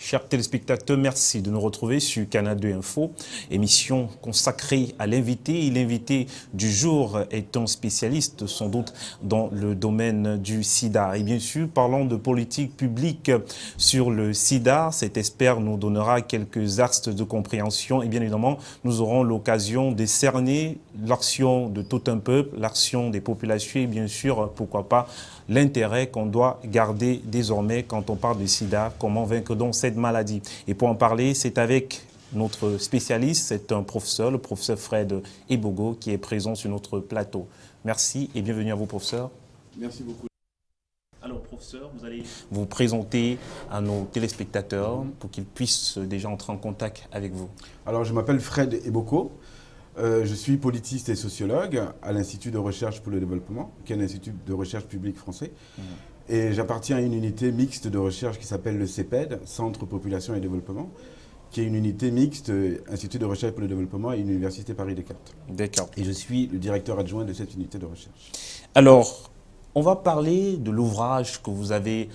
Chers téléspectateurs, merci de nous retrouver sur Canal 2 Info, émission consacrée à l'invité. L'invité du jour est un spécialiste, sans doute, dans le domaine du sida. Et bien sûr, parlons de politique publique sur le sida. Cet expert nous donnera quelques axes de compréhension et bien évidemment, nous aurons l'occasion de cerner l'action de tout un peuple, l'action des populations et bien sûr, pourquoi pas, l'intérêt qu'on doit garder désormais quand on parle de sida, comment vaincre donc cette maladie. Et pour en parler, c'est avec notre spécialiste, c'est un professeur, le professeur Fred Ebogo, qui est présent sur notre plateau. Merci et bienvenue à vous, professeur. Merci beaucoup. Alors, professeur, vous allez vous présenter à nos téléspectateurs pour qu'ils puissent déjà entrer en contact avec vous. Alors, je m'appelle Fred Ebogo. Je suis politiste et sociologue à l'Institut de recherche pour le développement, qui est un institut de recherche public français. Et j'appartiens à une unité mixte de recherche qui s'appelle le CEPED, Centre Population et Développement, qui est une unité mixte, Institut de recherche pour le développement et l'Université Paris-Descartes. D'accord. Et je suis le directeur adjoint de cette unité de recherche. Alors, on va parler de l'ouvrage que vous avez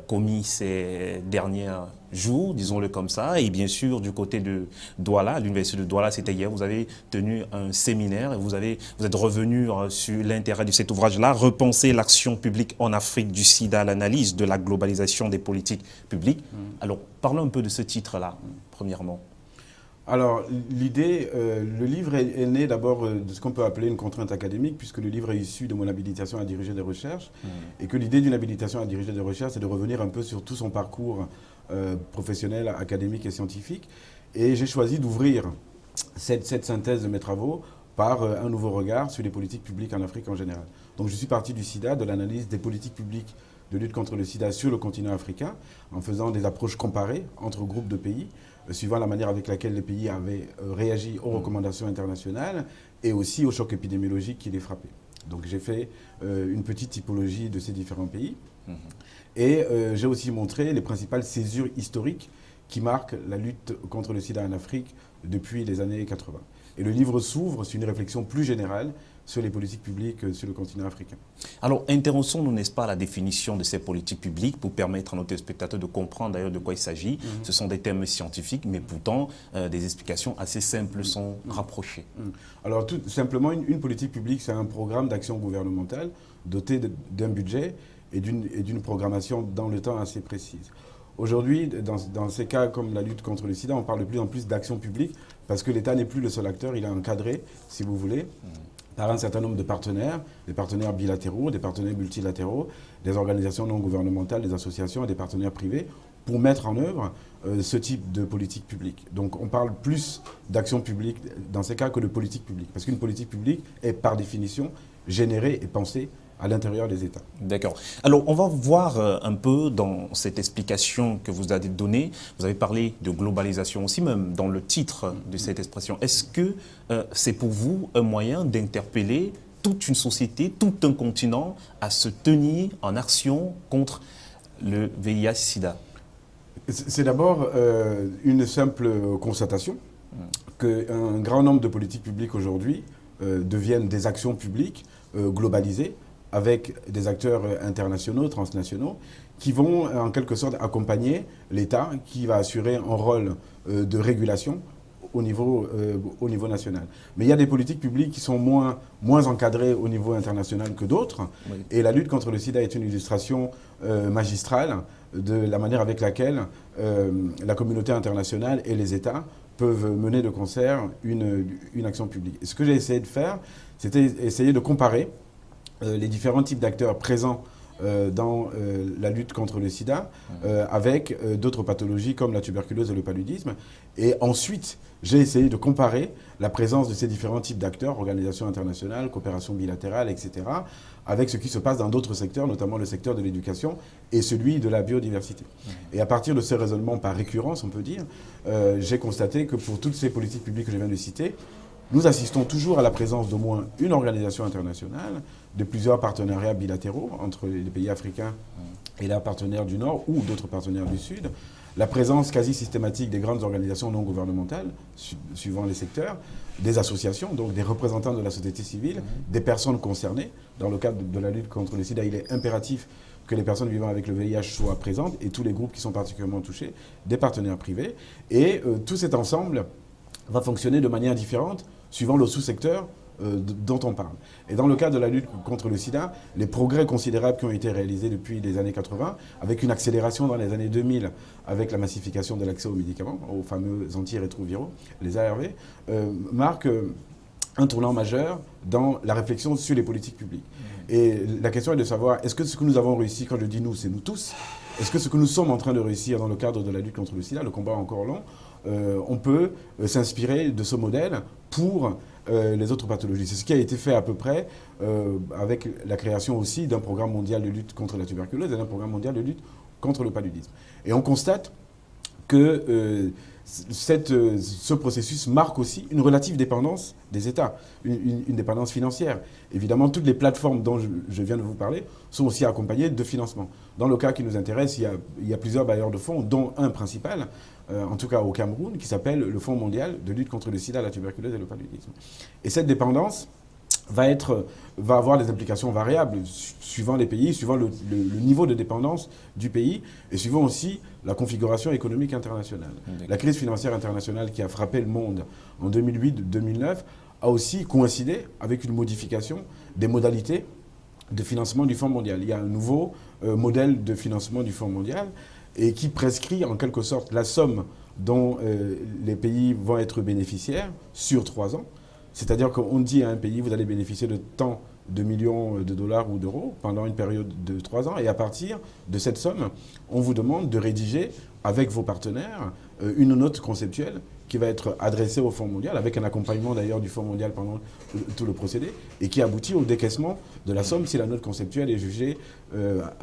commis ces derniers jours, disons-le comme ça, et bien sûr du côté de Douala, l'université de Douala, c'était hier, vous avez tenu un séminaire et vous êtes revenu sur l'intérêt de cet ouvrage-là, Repenser l'action publique en Afrique du sida, l'analyse de la globalisation des politiques publiques. Alors, parlons un peu de ce titre-là, premièrement. Alors, l'idée, le livre est né d'abord de ce qu'on peut appeler une contrainte académique, puisque le livre est issu de mon habilitation à diriger des recherches, et que l'idée d'une habilitation à diriger des recherches, c'est de revenir un peu sur tout son parcours professionnel, académique et scientifique. Et j'ai choisi d'ouvrir cette synthèse de mes travaux par un nouveau regard sur les politiques publiques en Afrique en général. Donc je suis parti du sida, de l'analyse des politiques publiques de lutte contre le sida sur le continent africain, en faisant des approches comparées entre groupes de pays, suivant la manière avec laquelle les pays avaient réagi aux recommandations internationales et aussi au choc épidémiologique qui les frappait. Donc j'ai fait une petite typologie de ces différents pays. Et j'ai aussi montré les principales césures historiques qui marquent la lutte contre le sida en Afrique depuis les années 80. Et le livre s'ouvre sur une réflexion plus générale sur les politiques publiques sur le continent africain. Alors, intéressons-nous, n'est-ce pas, à la définition de ces politiques publiques pour permettre à nos téléspectateurs de comprendre d'ailleurs de quoi il s'agit. Ce sont des termes scientifiques, mais pourtant, des explications assez simples sont rapprochées. Alors, tout simplement, une politique publique, c'est un programme d'action gouvernementale doté d'un budget et d'une programmation dans le temps assez précise. Aujourd'hui, dans ces cas comme la lutte contre le sida, on parle de plus en plus d'action publique parce que l'État n'est plus le seul acteur, il est encadré, si vous voulez, par un certain nombre de partenaires, des partenaires bilatéraux, des partenaires multilatéraux, des organisations non gouvernementales, des associations et des partenaires privés pour mettre en œuvre ce type de politique publique. Donc on parle plus d'action publique dans ces cas que de politique publique, parce qu'une politique publique est par définition générée et pensée à l'intérieur des États. D'accord. Alors, on va voir un peu dans cette explication que vous avez donnée. Vous avez parlé de globalisation aussi, même dans le titre de cette expression. Est-ce que c'est pour vous un moyen d'interpeller toute une société, tout un continent à se tenir en action contre le VIH-Sida? C'est d'abord une simple constatation qu'un grand nombre de politiques publiques aujourd'hui deviennent des actions publiques globalisées, avec des acteurs internationaux, transnationaux, qui vont en quelque sorte accompagner l'État qui va assurer un rôle de régulation au niveau national. Mais il y a des politiques publiques qui sont moins encadrées au niveau international que d'autres. Oui. Et la lutte contre le sida est une illustration magistrale de la manière avec laquelle la communauté internationale et les États peuvent mener de concert une action publique. Et ce que j'ai essayé de faire, c'était essayer de comparer les différents types d'acteurs présents dans la lutte contre le sida avec d'autres pathologies comme la tuberculose et le paludisme. Et ensuite, j'ai essayé de comparer la présence de ces différents types d'acteurs, organisations internationales, coopération bilatérale, etc., avec ce qui se passe dans d'autres secteurs, notamment le secteur de l'éducation et celui de la biodiversité. Et à partir de ce raisonnement par récurrence, on peut dire, j'ai constaté que pour toutes ces politiques publiques que je viens de citer, nous assistons toujours à la présence d'au moins une organisation internationale, de plusieurs partenariats bilatéraux entre les pays africains et leurs partenaires du Nord ou d'autres partenaires du Sud, la présence quasi systématique des grandes organisations non gouvernementales, suivant les secteurs, des associations, donc des représentants de la société civile, des personnes concernées. Dans le cadre de la lutte contre le sida, il est impératif que les personnes vivant avec le VIH soient présentes et tous les groupes qui sont particulièrement touchés, des partenaires privés. Et tout cet ensemble va fonctionner de manière différente suivant le sous-secteur dont on parle. Et dans le cadre de la lutte contre le sida, les progrès considérables qui ont été réalisés depuis les années 80, avec une accélération dans les années 2000, avec la massification de l'accès aux médicaments, aux fameux antirétroviraux, les ARV, marquent un tournant majeur dans la réflexion sur les politiques publiques. Et la question est de savoir, est-ce que ce que nous avons réussi, quand je dis nous, c'est nous tous, est-ce que ce que nous sommes en train de réussir dans le cadre de la lutte contre le sida, le combat encore long, on peut s'inspirer de ce modèle pour les autres pathologies. C'est ce qui a été fait à peu près avec la création aussi d'un programme mondial de lutte contre la tuberculose et d'un programme mondial de lutte contre le paludisme. Et on constate que ce processus marque aussi une relative dépendance des États, une dépendance financière. Évidemment, toutes les plateformes dont je viens de vous parler sont aussi accompagnées de financement. Dans le cas qui nous intéresse, il y a plusieurs bailleurs de fonds, dont un principal, en tout cas au Cameroun, qui s'appelle le Fonds mondial de lutte contre le sida, la tuberculose et le paludisme. Et cette dépendance va avoir des implications variables suivant les pays, suivant le niveau de dépendance du pays et suivant aussi la configuration économique internationale. La crise financière internationale qui a frappé le monde en 2008-2009 a aussi coïncidé avec une modification des modalités de financement du Fonds mondial. Il y a un nouveau modèle de financement du Fonds mondial et qui prescrit en quelque sorte la somme dont les pays vont être bénéficiaires sur 3 ans. C'est-à-dire qu'on dit à un pays, vous allez bénéficier de tant de millions de dollars ou d'euros pendant une période de 3 ans. Et à partir de cette somme, on vous demande de rédiger avec vos partenaires une note conceptuelle qui va être adressée au Fonds mondial, avec un accompagnement d'ailleurs du Fonds mondial pendant tout le procédé, et qui aboutit au décaissement de la somme si la note conceptuelle est jugée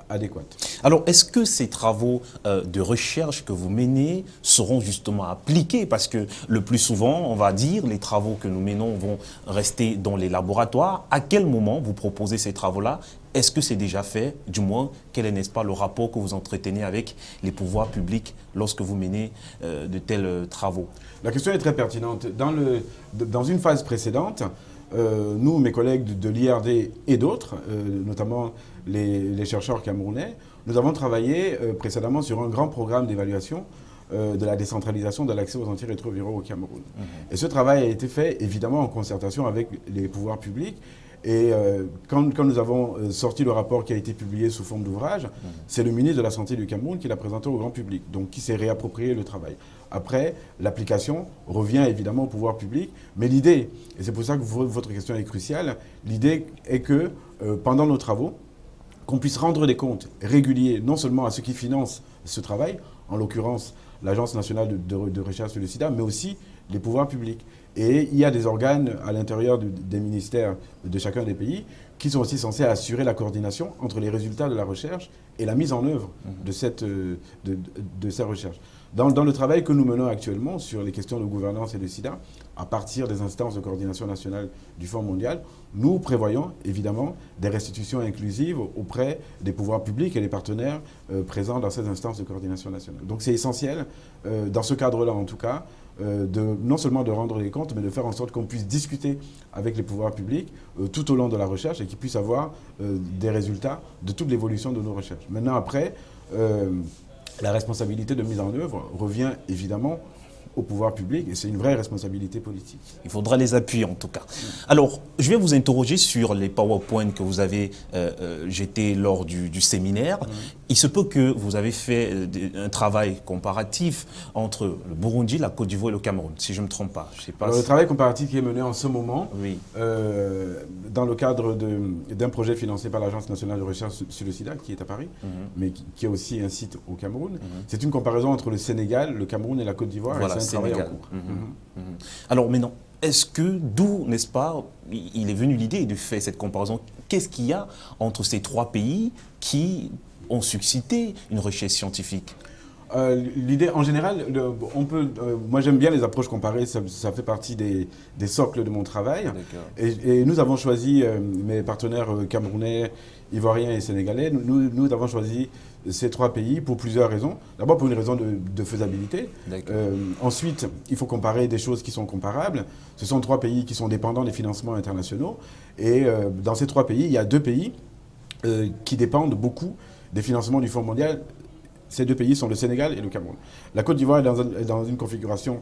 adéquate. Alors, est-ce que ces travaux de recherche que vous menez seront justement appliqués? Parce que le plus souvent, on va dire, les travaux que nous menons vont rester dans les laboratoires. À quel moment vous proposez ces travaux-là? Est-ce que c'est déjà fait? Du moins, quel est, n'est-ce pas, le rapport que vous entretenez avec les pouvoirs publics lorsque vous menez de tels travaux? La question est très pertinente. Dans une phase précédente, nous, mes collègues de l'IRD et d'autres, notamment les chercheurs camerounais, nous avons travaillé précédemment sur un grand programme d'évaluation de la décentralisation de l'accès aux antirétroviraux au Cameroun. Et ce travail a été fait évidemment en concertation avec les pouvoirs publics. Et quand nous avons sorti le rapport qui a été publié sous forme d'ouvrage, c'est le ministre de la Santé du Cameroun qui l'a présenté au grand public, donc qui s'est réapproprié le travail. Après, l'application revient évidemment au pouvoir public, mais l'idée, et c'est pour ça que votre question est cruciale, l'idée est que pendant nos travaux, qu'on puisse rendre des comptes réguliers, non seulement à ceux qui financent ce travail, en l'occurrence l'Agence nationale de recherche sur le sida, mais aussi les pouvoirs publics. Et il y a des organes à l'intérieur des ministères de chacun des pays qui sont aussi censés assurer la coordination entre les résultats de la recherche et la mise en œuvre de ces recherches. Dans le travail que nous menons actuellement sur les questions de gouvernance et de sida, à partir des instances de coordination nationale du Fonds mondial, nous prévoyons évidemment des restitutions inclusives auprès des pouvoirs publics et des partenaires présents dans ces instances de coordination nationale. Donc c'est essentiel, dans ce cadre-là en tout cas, non seulement de rendre les comptes, mais de faire en sorte qu'on puisse discuter avec les pouvoirs publics tout au long de la recherche et qu'ils puissent avoir des résultats de toute l'évolution de nos recherches. Maintenant, après, la responsabilité de mise en œuvre revient évidemment au pouvoir public et c'est une vraie responsabilité politique. Il faudra les appuyer en tout cas. Alors, je vais vous interroger sur les PowerPoint que vous avez jetés lors du séminaire. Il se peut que vous avez fait un travail comparatif entre le Burundi, la Côte d'Ivoire et le Cameroun, si je ne me trompe pas. Je sais pas. Alors, le travail comparatif qui est mené en ce moment, oui. Dans le cadre d'un projet financé par l'Agence nationale de recherche sur le sida, qui est à Paris, mais qui a aussi un site au Cameroun, c'est une comparaison entre le Sénégal, le Cameroun et la Côte d'Ivoire. Voilà, c'est un travail en cours. Alors maintenant, est-ce que, d'où, n'est-ce pas, il est venu l'idée de faire cette comparaison? Qu'est-ce qu'il y a entre ces 3 pays qui ont suscité une recherche scientifique? L'idée, en général, moi j'aime bien les approches comparées, ça fait partie des socles de mon travail. Et nous avons choisi, mes partenaires camerounais, ivoiriens et sénégalais, nous avons choisi ces trois pays pour plusieurs raisons. D'abord pour une raison de faisabilité. Ensuite, il faut comparer des choses qui sont comparables. Ce sont trois pays qui sont dépendants des financements internationaux. Et dans ces trois pays, il y a deux pays qui dépendent beaucoup des financements du Fonds mondial. Ces deux pays sont le Sénégal et le Cameroun. La Côte d'Ivoire est dans une configuration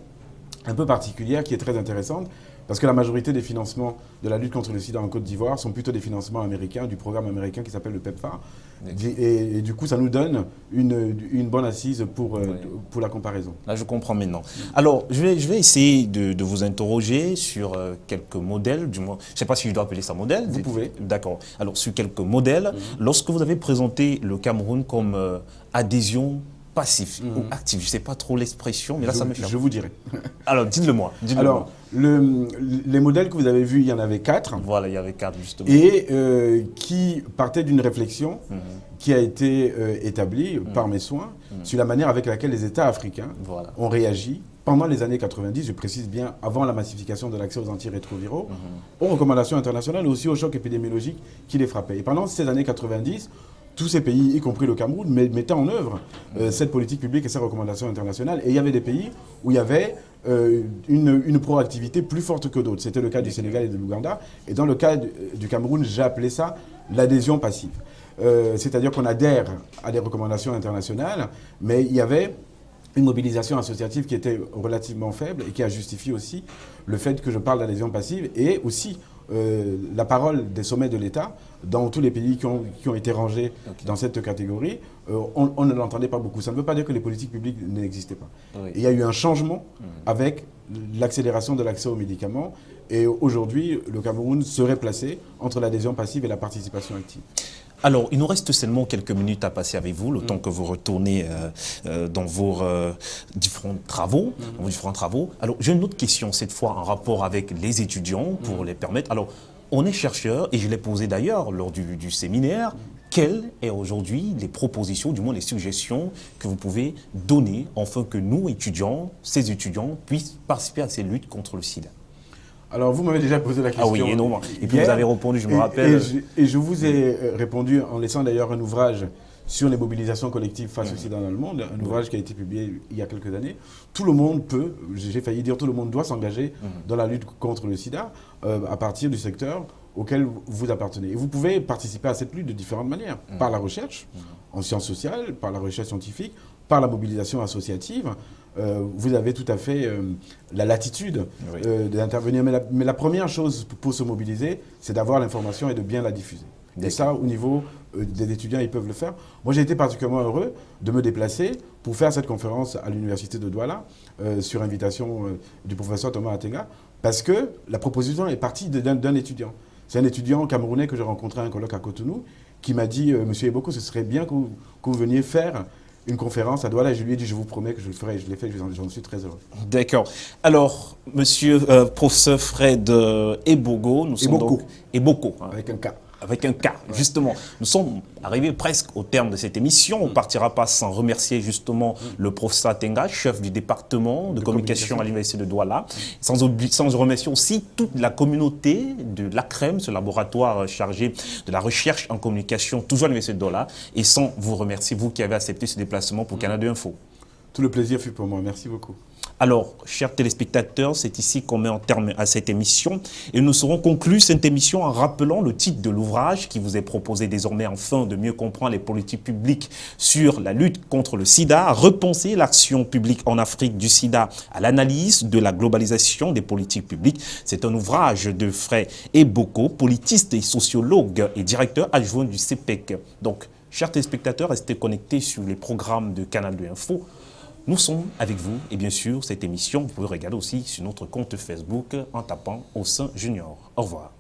un peu particulière qui est très intéressante parce que la majorité des financements de la lutte contre le sida en Côte d'Ivoire sont plutôt des financements américains, du programme américain qui s'appelle le PEPFAR. Et du coup, ça nous donne une bonne assise pour la comparaison. Là, je comprends maintenant. Alors, je vais essayer de vous interroger sur quelques modèles, du moins, je ne sais pas si je dois appeler ça modèle. Vous pouvez. D'accord. Alors, sur quelques modèles, lorsque vous avez présenté le Cameroun comme adhésion passif ou actif, je ne sais pas trop l'expression, mais là, ça me fait. Je vous dirai. Alors, dites-le-moi. Alors, les modèles que vous avez vus, il y en avait 4. Voilà, il y avait 4, justement. Et qui partaient d'une réflexion qui a été établie par mes soins sur la manière avec laquelle les États africains ont réagi pendant les années 90, je précise bien, avant la massification de l'accès aux antirétroviraux, aux recommandations internationales, mais aussi aux chocs épidémiologiques qui les frappaient. Et pendant ces années 90, tous ces pays, y compris le Cameroun, mettaient en œuvre cette politique publique et ces recommandations internationales. Et il y avait des pays où il y avait une proactivité plus forte que d'autres. C'était le cas du Sénégal et de l'Ouganda. Et dans le cas du Cameroun, j'ai appelé ça l'adhésion passive. C'est-à-dire qu'on adhère à des recommandations internationales, mais il y avait une mobilisation associative qui était relativement faible et qui a justifié aussi le fait que je parle d'adhésion passive et aussi la parole des sommets de l'État dans tous les pays qui ont été rangés dans cette catégorie, on ne l'entendait pas beaucoup. Ça ne veut pas dire que les politiques publiques n'existaient pas. Et il y a eu un changement avec l'accélération de l'accès aux médicaments et aujourd'hui, le Cameroun serait placé entre l'adhésion passive et la participation active. Alors, il nous reste seulement quelques minutes à passer avec vous, le temps que vous retournez dans vos différents travaux. Alors, j'ai une autre question, cette fois en rapport avec les étudiants, pour les permettre. Alors, on est chercheur, et je l'ai posé d'ailleurs lors du séminaire. Quelles sont aujourd'hui les propositions, du moins les suggestions que vous pouvez donner, afin que nous, étudiants, ces étudiants, puissent participer à ces luttes contre le sida? Alors, vous m'avez déjà posé la question. Ah oui, et puis vous avez répondu, je me rappelle. Et je vous ai répondu en laissant d'ailleurs un ouvrage sur les mobilisations collectives face au sida dans le monde, un ouvrage qui a été publié il y a quelques années. Tout le monde peut, j'ai failli dire tout le monde doit s'engager dans la lutte contre le sida à partir du secteur auquel vous appartenez. Et vous pouvez participer à cette lutte de différentes manières, par la recherche, en sciences sociales, par la recherche scientifique, par la mobilisation associative. Vous avez tout à fait la latitude d'intervenir. Mais la première chose pour se mobiliser, c'est d'avoir l'information et de bien la diffuser. Et ça, au niveau des étudiants, ils peuvent le faire. Moi, j'ai été particulièrement heureux de me déplacer pour faire cette conférence à l'université de Douala, sur invitation du professeur Thomas Atenga, parce que la proposition est partie d'un étudiant. C'est un étudiant camerounais que j'ai rencontré à un colloque à Cotonou, qui m'a dit « Monsieur Eboko, ce serait bien que vous veniez faire une conférence à Douala ». Et je lui ai dit « Je vous promets que je le ferai ». Et je l'ai fait, j'en suis très heureux. D'accord. Alors, monsieur professeur Fred Ebogo, nous sommes donc... Eboko. Avec un K. Avec un K, justement. Nous sommes arrivés presque au terme de cette émission. On ne partira pas sans remercier justement le professeur Atenga, chef du département de communication à l'université de Douala. Sans remercier aussi toute la communauté de l'ACREM, ce laboratoire chargé de la recherche en communication, toujours à l'université de Douala. Et sans vous remercier, vous qui avez accepté ce déplacement pour Canal 2 Info. Tout le plaisir fut pour moi. Merci beaucoup. Alors, chers téléspectateurs, c'est ici qu'on met en terme à cette émission. Et nous serons conclus cette émission en rappelant le titre de l'ouvrage qui vous est proposé désormais afin de mieux comprendre les politiques publiques sur la lutte contre le sida, repenser l'action publique en Afrique du sida à l'analyse de la globalisation des politiques publiques. C'est un ouvrage de Fred Ebogo, politiste et sociologue et directeur adjoint du CPEC. Donc, chers téléspectateurs, restez connectés sur les programmes de Canal 2 Info. Nous sommes avec vous et bien sûr, cette émission, vous pouvez regarder aussi sur notre compte Facebook en tapant Au Sein Junior. Au revoir.